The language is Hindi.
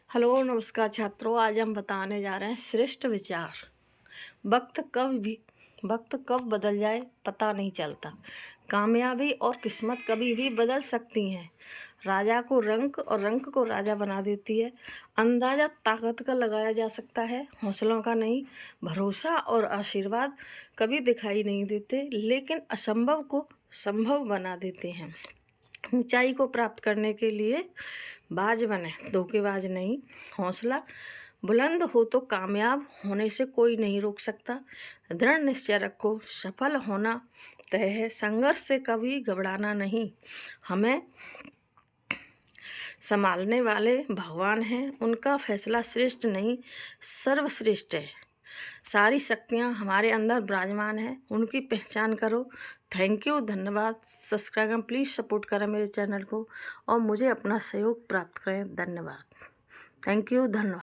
हेलो नमस्कार छात्रों, आज हम बताने जा रहे हैं श्रेष्ठ विचार। वक्त कब बदल जाए पता नहीं चलता। कामयाबी और किस्मत कभी भी बदल सकती हैं। राजा को रंक और रंक को राजा बना देती है। अंदाजा ताकत का लगाया जा सकता है, हौसलों का नहीं। भरोसा और आशीर्वाद कभी दिखाई नहीं देते, लेकिन असंभव को संभव बना देते हैं। ऊंचाई को प्राप्त करने के लिए बाज बने, धोखेबाज नहीं। हौसला बुलंद हो तो कामयाब होने से कोई नहीं रोक सकता। दृढ़ निश्चय रखो, सफल होना तय है। संघर्ष से कभी घबराना नहीं। हमें संभालने वाले भगवान हैं, उनका फैसला श्रेष्ठ नहीं सर्वश्रेष्ठ है। सारी शक्तियाँ हमारे अंदर विराजमान हैं, उनकी पहचान करो। थैंक यू, धन्यवाद। सब्सक्राइब प्लीज़ सपोर्ट करें मेरे चैनल को और मुझे अपना सहयोग प्राप्त करें। धन्यवाद। थैंक यू, धन्यवाद।